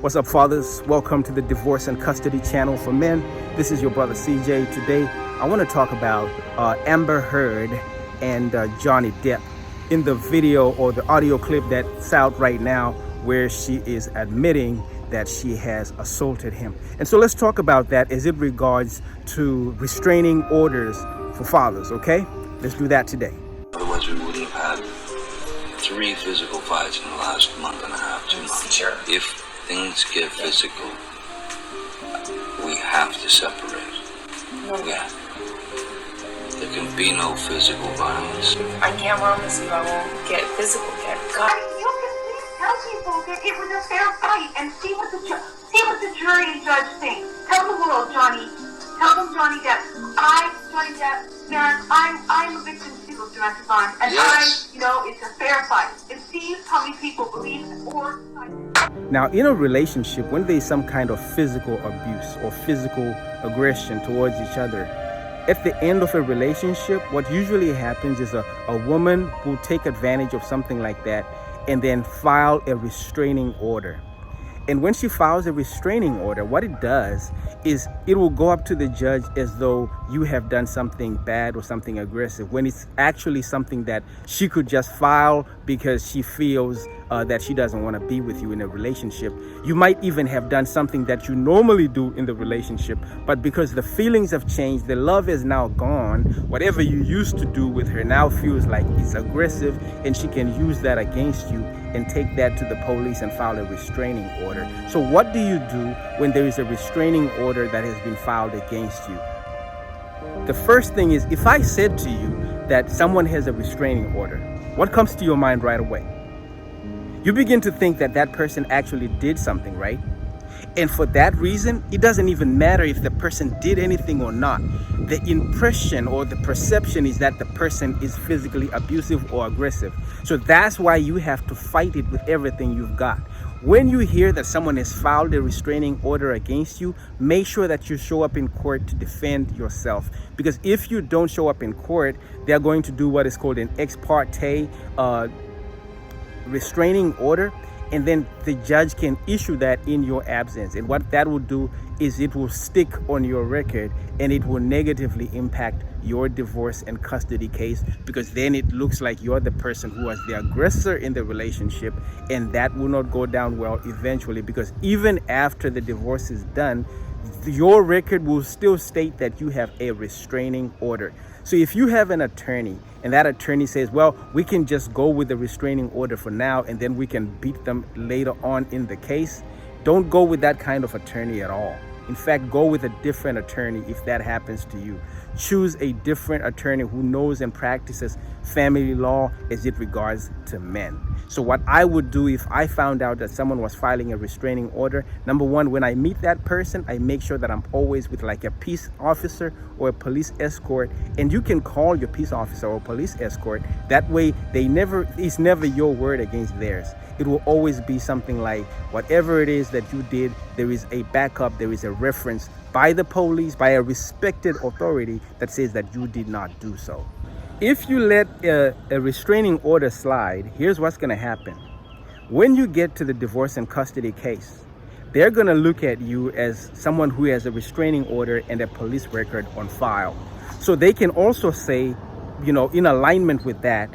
What's up, fathers? Welcome to the Divorce and Custody channel for men. This is your brother CJ. Today, I want to talk about Amber Heard and Johnny Depp. In the video or the audio clip that's out right now, where she is admitting that she has assaulted him. And so let's talk about that as it regards to restraining orders for fathers, okay? Let's do that today. Otherwise, we wouldn't have had 3 physical fights in the last month and a half, 2 months. Sure. If things get physical, we have to separate. Yeah. There can be no physical violence. I can't promise you I won't get physical again. God. You can please tell people that it was a fair fight and see what the jury and judge think. Tell the world, Johnny. Tell them, Johnny Depp. Johnny Depp, I'm a victim too of domestic violence, and yes. It's a fair fight. And see how many people believe or. Now, in a relationship, when there's some kind of physical abuse or physical aggression towards each other, at the end of a relationship, what usually happens is a woman will take advantage of something like that and then file a restraining order. And when she files a restraining order, what it does is it will go up to the judge as though you have done something bad or something aggressive, when it's actually something that she could just file because she feels that she doesn't want to be with you in a relationship. You might even have done something that you normally do in the relationship, but because the feelings have changed, the love is now gone, whatever you used to do with her now feels like it's aggressive, and she can use that against you and take that to the police and file a restraining order. So what do you do when there is a restraining order that has been filed against you? The first thing is, if I said to you that someone has a restraining order, what comes to your mind right away? You begin to think that that person actually did something, right? And for that reason, it doesn't even matter if the person did anything or not. The impression or the perception is that the person is physically abusive or aggressive. So that's why you have to fight it with everything you've got. When you hear that someone has filed a restraining order against you, make sure that you show up in court to defend yourself. Because if you don't show up in court, they're going to do what is called an ex parte restraining order, and then the judge can issue that in your absence. And what that will do is it will stick on your record, and it will negatively impact your divorce and custody case, because then it looks like you're the person who was the aggressor in the relationship, and that will not go down well eventually, because even after the divorce is done, your record will still state that you have a restraining order. So if you have an attorney and that attorney says, well, we can just go with the restraining order for now and then we can beat them later on in the case, don't go with that kind of attorney at all. In fact, go with a different attorney if that happens to you. Choose a different attorney who knows and practices family law as it regards to men. So what I would do if I found out that someone was filing a restraining order, number one, when I meet that person, I make sure that I'm always with like a peace officer or a police escort. And you can call your peace officer or police escort. That way, it's never your word against theirs. It will always be something like, whatever it is that you did, there is a backup, there is a reference by the police, by a respected authority that says that you did not do so. If you let a restraining order slide, here's what's going to happen. When you get to the divorce and custody case, they're going to look at you as someone who has a restraining order and a police record on file. So they can also say, in alignment with that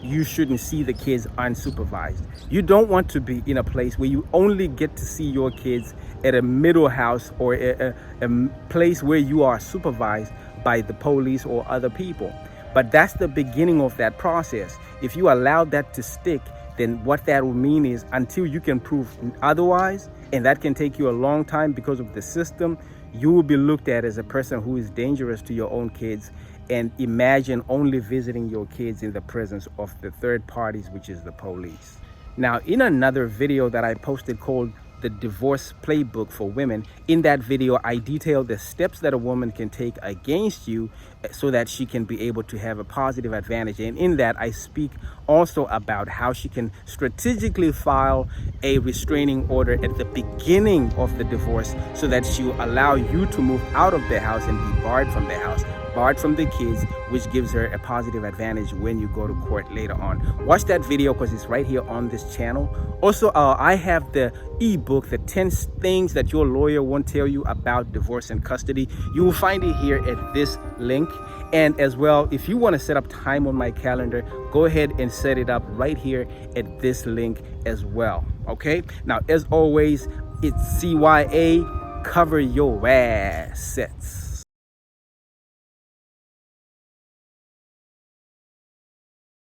you shouldn't see the kids unsupervised. You don't want to be in a place where you only get to see your kids at a middle house or a place where you are supervised by the police or other people. But that's the beginning of that process. If you allow that to stick, then what that will mean is until you can prove otherwise, and that can take you a long time because of the system, you will be looked at as a person who is dangerous to your own kids. And imagine only visiting your kids in the presence of the third parties, which is the police. Now, in another video that I posted called The Divorce Playbook for Women, in that video, I detail the steps that a woman can take against you so that she can be able to have a positive advantage. And in that, I speak also about how she can strategically file a restraining order at the beginning of the divorce so that she will allow you to move out of the house and be barred from the house. barred from the kids, which gives her a positive advantage when you go to court later on. Watch that video because it's right here on this channel. Also, I have the ebook, the 10 things that your lawyer won't tell you about divorce and custody. You will find it here at this link. And as well, if you want to set up time on my calendar, go ahead and set it up right here at this link as well. Okay, now as always, it's CYA, cover your assets.